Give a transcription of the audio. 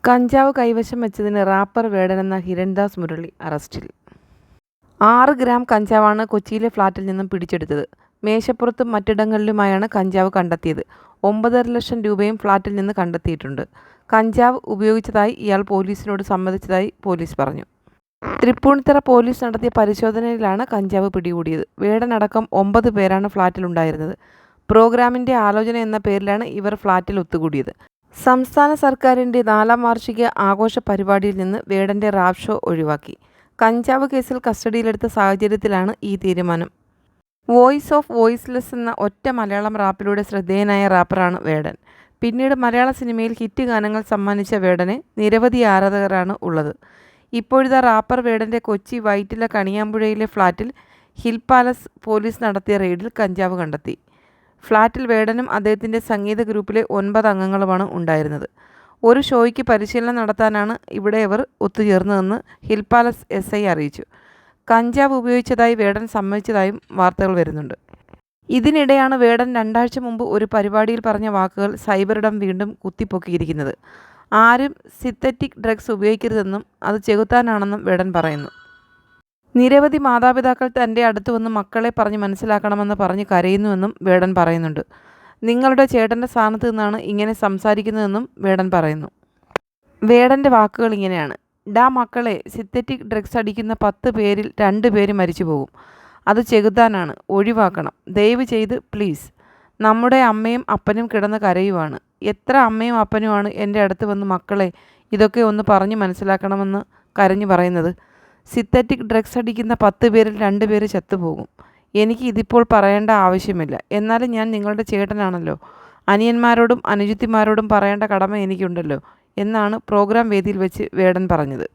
കഞ്ചാവ് കൈവശം വെച്ചതിന് റാപ്പർ വേടനെന്ന ഹിരൺദാസ് മുരളി അറസ്റ്റിൽ. 6 ഗ്രാം കഞ്ചാവാണ് കൊച്ചിയിലെ ഫ്ളാറ്റിൽ നിന്നും പിടിച്ചെടുത്തത്. മേശപ്പുറത്തും മറ്റിടങ്ങളിലുമായാണ് കഞ്ചാവ് കണ്ടെത്തിയത്. 9.5 ലക്ഷം രൂപയും ഫ്ളാറ്റിൽ നിന്ന് കണ്ടെത്തിയിട്ടുണ്ട്. കഞ്ചാവ് ഉപയോഗിച്ചതായി ഇയാൾ പോലീസിനോട് സമ്മതിച്ചതായി പോലീസ് പറഞ്ഞു. തൃപ്പൂണിത്തുറ പോലീസ് നടത്തിയ പരിശോധനയിലാണ് കഞ്ചാവ് പിടികൂടിയത്. വേടനടക്കം 9 പേരാണ് ഫ്ളാറ്റിലുണ്ടായിരുന്നത്. പ്രോഗ്രാമിൻ്റെ ആലോചന എന്ന പേരിലാണ് ഇവർ ഫ്ളാറ്റിൽ ഒത്തുകൂടിയത്. സംസ്ഥാന സർക്കാരിൻ്റെ 4ാം വാർഷിക ആഘോഷ പരിപാടിയിൽ നിന്ന് വേടൻ്റെ റാപ്പ് ഷോ ഒഴിവാക്കി. കഞ്ചാവ് കേസിൽ കസ്റ്റഡിയിലെടുത്ത സാഹചര്യത്തിലാണ് ഈ തീരുമാനം. വോയിസ് ഓഫ് വോയിസ്ലെസ് എന്ന ഒറ്റ മലയാളം റാപ്പിലൂടെ ശ്രദ്ധേയനായ റാപ്പറാണ് വേടൻ. പിന്നീട് മലയാള സിനിമയിൽ ഹിറ്റ് ഗാനങ്ങൾ സമ്മാനിച്ച വേടന് നിരവധി ആരാധകരാണ് ഉള്ളത്. ഇപ്പോഴിതാ റാപ്പർ വേടൻ്റെ കൊച്ചി വൈറ്റില കണിയാമ്പുഴയിലെ ഫ്ളാറ്റിൽ ഹിൽ പാലസ് പോലീസ് നടത്തിയ റെയ്ഡിൽ കഞ്ചാവ് കണ്ടെത്തി. ഫ്ളാറ്റിൽ വേടനും അദ്ദേഹത്തിൻ്റെ സംഗീത ഗ്രൂപ്പിലെ 9 അംഗങ്ങളുമാണ് ഉണ്ടായിരുന്നത്. ഒരു ഷോയ്ക്ക് പരിശീലനം നടത്താനാണ് ഇവിടെ ഇവർ ഒത്തുചേർന്നതെന്ന് ഹിൽ പാലസ് SI അറിയിച്ചു. കഞ്ചാവ് ഉപയോഗിച്ചതായി വേടൻ സമ്മതിച്ചതായും വാർത്തകൾ വരുന്നുണ്ട്. ഇതിനിടെയാണ് വേടൻ 2 ആഴ്ച മുമ്പ് ഒരു പരിപാടിയിൽ പറഞ്ഞ വാക്കുകൾ സൈബറിടം വീണ്ടും കുത്തിപ്പൊക്കിയിരിക്കുന്നത്. ആരും സിന്തറ്റിക് ഡ്രഗ്സ് ഉപയോഗിക്കരുതെന്നും അത് ചെകുത്താനാണെന്നും വേടൻ പറയുന്നു. നിരവധി മാതാപിതാക്കൾ തൻ്റെ അടുത്ത് വന്ന് മക്കളെ പറഞ്ഞ് മനസ്സിലാക്കണമെന്ന് പറഞ്ഞ് കരയുന്നുവെന്നും വേടൻ പറയുന്നുണ്ട്. നിങ്ങളുടെ ചേട്ടൻ്റെ സ്ഥാനത്ത് നിന്നാണ് ഇങ്ങനെ സംസാരിക്കുന്നതെന്നും വേടൻ പറയുന്നു. വേടൻ്റെ വാക്കുകൾ ഇങ്ങനെയാണ്: ഡാ മക്കളെ, സിന്തറ്റിക് ഡ്രഗ്സ് അടിക്കുന്ന 10 പേരിൽ 2 പേര് മരിച്ചു പോകും. അത് ചെകുത്താനാണ്, ഒഴിവാക്കണം. ദയവ് ചെയ്ത് പ്ലീസ്. നമ്മുടെ അമ്മയും അപ്പനും കിടന്ന് കരയുവാണ്. എത്ര അമ്മയും അപ്പനുമാണ് എൻ്റെ അടുത്ത് വന്ന് മക്കളെ ഇതൊക്കെ ഒന്ന് പറഞ്ഞ് മനസ്സിലാക്കണമെന്ന് കരഞ്ഞു പറയുന്നത്. സിന്തറ്റിക് ഡ്രഗ്സ് അടിക്കുന്ന 10 പേരിൽ 2 പേര് ചത്തുപോകും. എനിക്ക് ഇതിപ്പോൾ പറയേണ്ട ആവശ്യമില്ല. എന്നാലും ഞാൻ നിങ്ങളുടെ ചേട്ടനാണല്ലോ. അനിയന്മാരോടും അനുജത്തിമാരോടും പറയേണ്ട കടമ എനിക്കുണ്ടല്ലോ എന്നാണ് പ്രോഗ്രാം വേദിയിൽ വെച്ച് വേടൻ പറഞ്ഞത്.